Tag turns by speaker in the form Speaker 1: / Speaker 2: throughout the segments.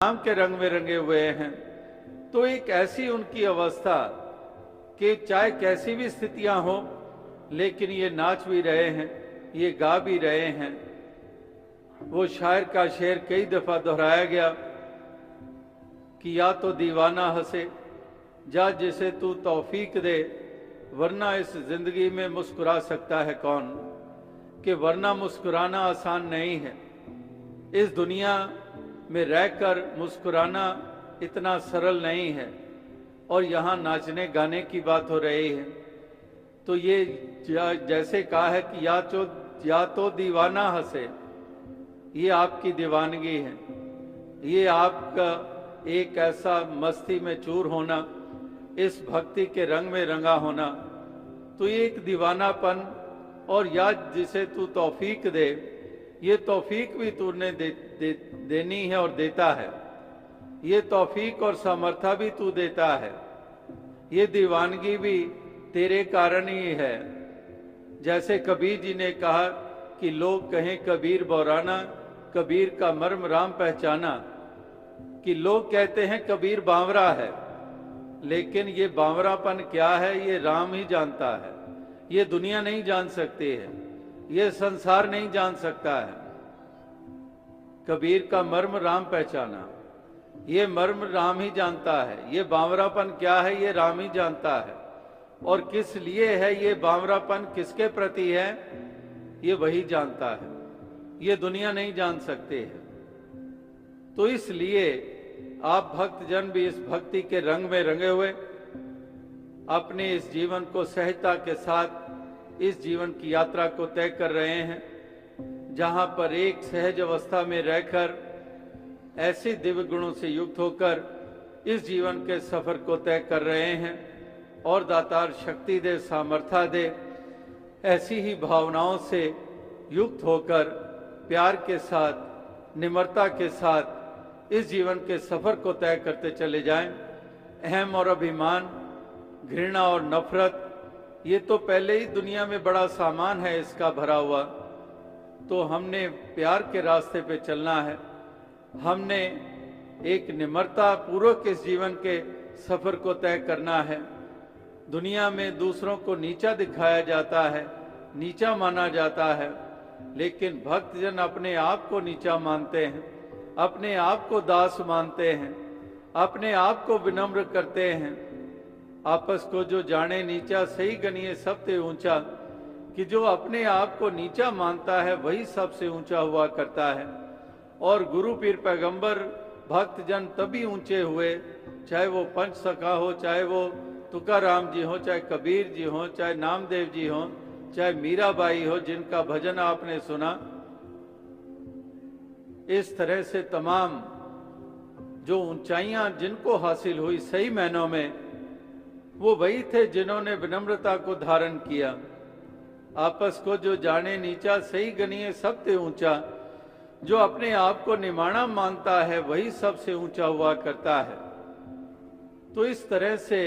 Speaker 1: नाम के रंग में रंगे हुए हैं। तो एक ऐसी उनकी अवस्था कि चाहे कैसी भी स्थितियां हो, लेकिन ये नाच भी रहे हैं, ये गा भी रहे हैं। वो शायर का शेर कई दफा दोहराया गया कि या तो दीवाना हंसे जा जिसे तू तौफीक दे, वरना इस जिंदगी में मुस्कुरा सकता है कौन। कि वरना मुस्कुराना आसान नहीं है। इस दुनिया में रहकर मुस्कुराना इतना सरल नहीं है। और यहाँ नाचने गाने की बात हो रही है, तो ये जैसे कहा है कि या तो दीवाना हंसे, ये आपकी दीवानगी है। ये आपका एक ऐसा मस्ती में चूर होना, इस भक्ति के रंग में रंगा होना, तो ये एक दीवानापन। और या जिसे तू तौफीक दे, ये तौफीक भी तूने देनी है और देता है। ये तौफीक और सामर्थ्य भी तू देता है। ये दीवानगी भी तेरे कारण ही है। जैसे कबीर जी ने कहा कि लोग कहें कबीर बौराना, कबीर का मर्म राम पहचाना। कि लोग कहते हैं कबीर बावरा है, लेकिन ये बावरापन क्या है ये राम ही जानता है। ये दुनिया नहीं जान सकती है, ये संसार नहीं जान सकता है। कबीर का मर्म राम पहचाना, ये मर्म राम ही जानता है। ये बावरापन क्या है ये राम ही जानता है। और किस लिए है ये बावरापन, किसके प्रति है, ये वही जानता है। ये दुनिया नहीं जान सकते है। तो इसलिए आप भक्तजन भी इस भक्ति के रंग में रंगे हुए अपने इस जीवन को सहजता के साथ इस जीवन की यात्रा को तय कर रहे हैं, जहां पर एक सहज अवस्था में रहकर ऐसे दिव्य गुणों से युक्त होकर इस जीवन के सफर को तय कर रहे हैं। और दातार शक्ति दे, सामर्थ्य दे, ऐसी ही भावनाओं से युक्त होकर प्यार के साथ, निम्रता के साथ इस जीवन के सफर को तय करते चले जाएं। अहम और अभिमान, घृणा और नफरत, ये तो पहले ही दुनिया में बड़ा सामान है इसका भरा हुआ। तो हमने प्यार के रास्ते पे चलना है। हमने एक निम्रता पूर्वक इस जीवन के सफर को तय करना है। दुनिया में दूसरों को नीचा दिखाया जाता है, नीचा माना जाता है, लेकिन भक्तजन अपने आप को नीचा मानते हैं, अपने आप को दास मानते हैं, अपने आप को विनम्र करते हैं। आपस को जो जाने नीचा, सही गनिए सबसे ऊंचा। कि जो अपने आप को नीचा मानता है वही सबसे ऊंचा हुआ करता है। और गुरु पीर पैगंबर भक्तजन तभी ऊंचे हुए, चाहे वो पंच सखा हो, चाहे वो तुकाराम जी हो, चाहे कबीर जी हो, चाहे नामदेव जी हो, चाहे मीराबाई हो, जिनका भजन आपने सुना। इस तरह से तमाम जो ऊंचाइयां जिनको हासिल हुई सही मायनों में, वो वही थे जिन्होंने विनम्रता को धारण किया। आपस को जो जाने नीचा, सही गनिए सबसे ऊंचा। जो अपने आप को निमाणा मानता है वही सबसे ऊंचा हुआ करता है। तो इस तरह से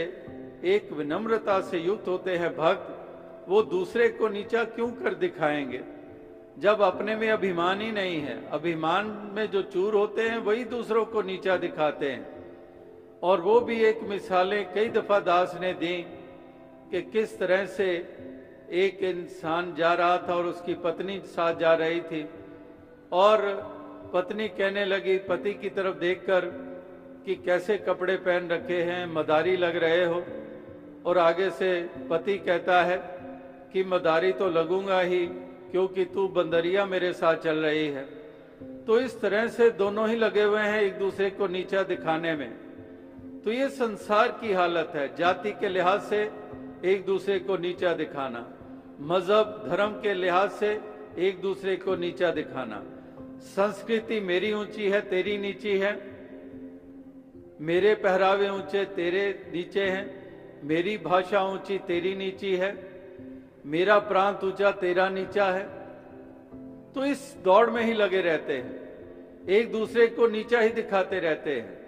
Speaker 1: एक विनम्रता से युक्त होते हैं भक्त। वो दूसरे को नीचा क्यों कर दिखाएंगे जब अपने में अभिमान ही नहीं है। अभिमान में जो चूर होते हैं वही दूसरों को नीचा दिखाते हैं। और वो भी एक मिसालें कई दफा दास ने दी कि किस तरह से एक इंसान जा रहा था और उसकी पत्नी साथ जा रही थी, और पत्नी कहने लगी पति की तरफ देखकर कि कैसे कपड़े पहन रखे हैं, मदारी लग रहे हो। और आगे से पति कहता है कि मदारी तो लगूंगा ही, क्योंकि तू बंदरिया मेरे साथ चल रही है। तो इस तरह से दोनों ही लगे हुए हैं एक दूसरे को नीचा दिखाने में। तो ये संसार की हालत है, जाति के लिहाज से एक दूसरे को नीचा दिखाना, मजहब धर्म के लिहाज से एक दूसरे को नीचा दिखाना। संस्कृति मेरी ऊंची है, तेरी नीची है, मेरे पहरावे ऊंचे, तेरे नीचे हैं, मेरी भाषा ऊंची, तेरी नीची है, मेरा प्रांत ऊंचा, तेरा नीचा है। तो इस दौड़ में ही लगे रहते हैं, एक दूसरे को नीचा ही दिखाते रहते हैं।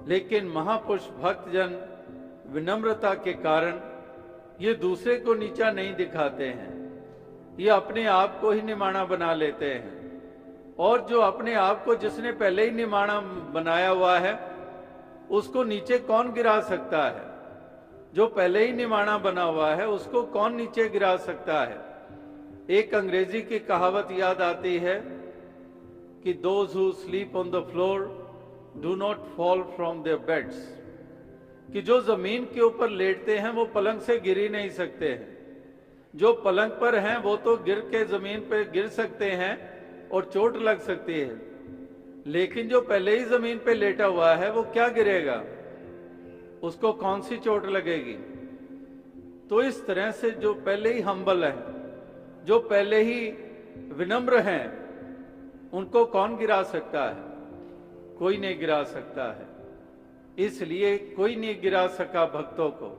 Speaker 1: लेकिन महापुरुष भक्तजन विनम्रता के कारण ये दूसरे को नीचा नहीं दिखाते हैं, ये अपने आप को ही निमाणा बना लेते हैं। और जो अपने आप को जिसने पहले ही निमाणा बनाया हुआ है उसको नीचे कौन गिरा सकता है? जो पहले ही निमाणा बना हुआ है उसको कौन नीचे गिरा सकता है? एक अंग्रेजी की कहावत याद आती है कि those who sleep on the floor do not fall from their beds, कि जो जमीन के ऊपर लेटते हैं वो पलंग से गिर ही नहीं सकते हैं। जो पलंग पर हैं वो तो गिर के जमीन पे गिर सकते हैं और चोट लग सकती है, लेकिन जो पहले ही जमीन पे लेटा हुआ है वो क्या गिरेगा? उसको कौन सी चोट लगेगी? तो इस तरह से जो पहले ही हम्बल है, जो पहले ही विनम्र हैं, उनको कौन गिरा सकता है? कोई नहीं गिरा सकता है। इसलिए कोई नहीं गिरा सका भक्तों को,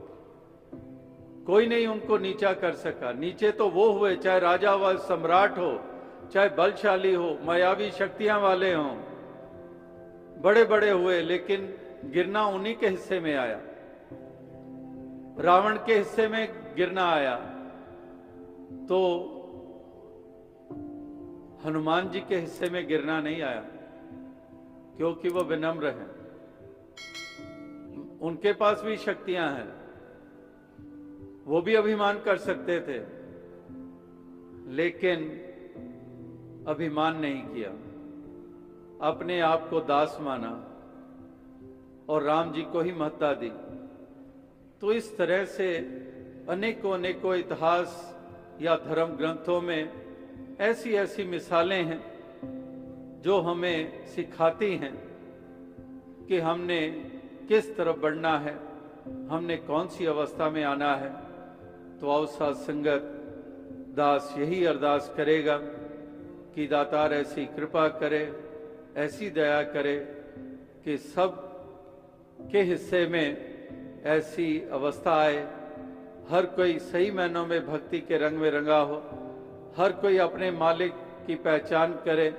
Speaker 1: कोई नहीं उनको नीचा कर सका। नीचे तो वो हुए, चाहे राजा व सम्राट हो, चाहे बलशाली हो, मायावी शक्तियां वाले हों, बड़े बड़े हुए, लेकिन गिरना उन्हीं के हिस्से में आया। रावण के हिस्से में गिरना आया तो हनुमान जी के हिस्से में गिरना नहीं आया, क्योंकि वो विनम्र हैं। उनके पास भी शक्तियां हैं, वो भी अभिमान कर सकते थे, लेकिन अभिमान नहीं किया, अपने आप को दास माना और राम जी को ही महत्ता दी। तो इस तरह से अनेकों अनेकों इतिहास या धर्म ग्रंथों में ऐसी ऐसी मिसालें हैं जो हमें सिखाती हैं कि हमने किस तरफ बढ़ना है, हमने कौन सी अवस्था में आना है। तो आओ साथ संगत, दास यही अरदास करेगा कि दातार ऐसी कृपा करे, ऐसी दया करे कि सब के हिस्से में ऐसी अवस्था आए, हर कोई सही मायनों में भक्ति के रंग में रंगा हो, हर कोई अपने मालिक की पहचान करे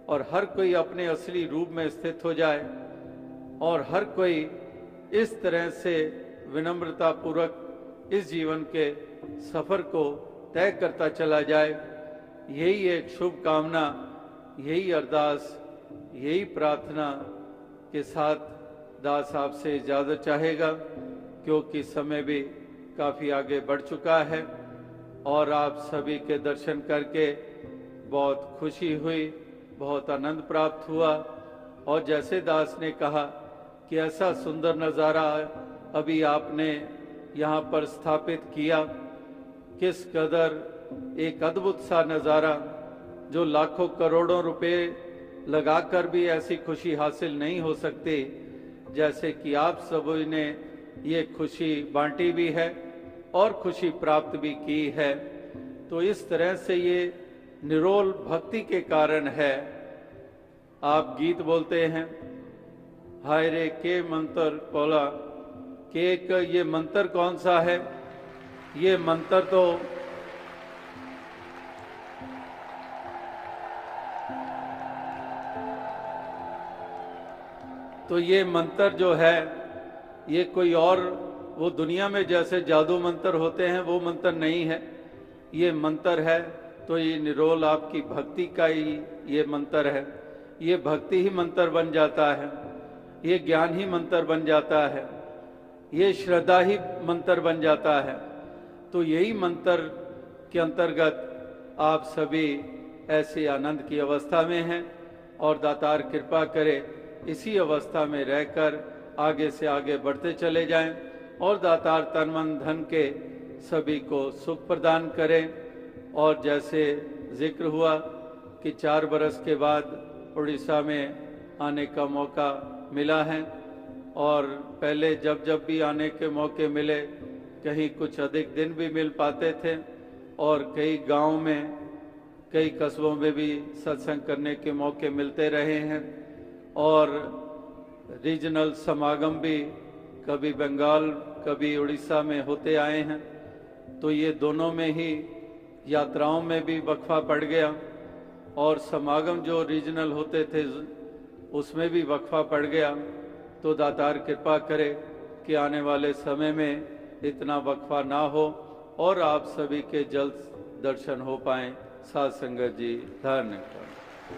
Speaker 1: और हर कोई अपने असली रूप में स्थित हो जाए और हर कोई इस तरह से विनम्रता पूर्वक इस जीवन के सफर को तय करता चला जाए। यही एक शुभ कामना, यही अरदास, यही प्रार्थना के साथ दास आपसे इजाजत चाहेगा, क्योंकि समय भी काफी आगे बढ़ चुका है और आप सभी के दर्शन करके बहुत खुशी हुई, बहुत आनंद प्राप्त हुआ। और जैसे दास ने कहा कि ऐसा सुंदर नज़ारा अभी आपने यहाँ पर स्थापित किया, किस कदर एक अद्भुत सा नज़ारा जो लाखों करोड़ों रुपए लगाकर भी ऐसी खुशी हासिल नहीं हो सकती जैसे कि आप सभी ने ये खुशी बांटी भी है और खुशी प्राप्त भी की है। तो इस तरह से ये निरोल भक्ति के कारण है। आप गीत बोलते हैं, हाय रे के मंत्र बोला के ये मंत्र कौन सा है? ये मंत्र तो ये मंत्र जो है ये कोई और वो दुनिया में जैसे जादू मंत्र होते हैं वो मंत्र नहीं है। ये मंत्र है तो ये निरोल आपकी भक्ति का ही ये मंत्र है। ये भक्ति ही मंत्र बन जाता है, ये ज्ञान ही मंत्र बन जाता है, ये श्रद्धा ही मंत्र बन जाता है। तो यही मंत्र के अंतर्गत आप सभी ऐसे आनंद की अवस्था में हैं और दातार कृपा करे इसी अवस्था में रहकर आगे से आगे बढ़ते चले जाएं और दातार तन मन धन के सभी को सुख प्रदान करें। और जैसे जिक्र हुआ कि 4 बरस के बाद उड़ीसा में आने का मौका मिला है और पहले जब जब भी आने के मौके मिले कहीं कुछ अधिक दिन भी मिल पाते थे और कई गांव में कई कस्बों में भी सत्संग करने के मौके मिलते रहे हैं और रीजनल समागम भी कभी बंगाल कभी उड़ीसा में होते आए हैं। तो ये दोनों में ही यात्राओं में भी वक्फा पड़ गया और समागम जो रीजनल होते थे उसमें भी वक्फा पड़ गया। तो दातार कृपा करे कि आने वाले समय में इतना वक्फा ना हो और आप सभी के जल्द दर्शन हो पाएं। साध संगत जी, धन्यवाद।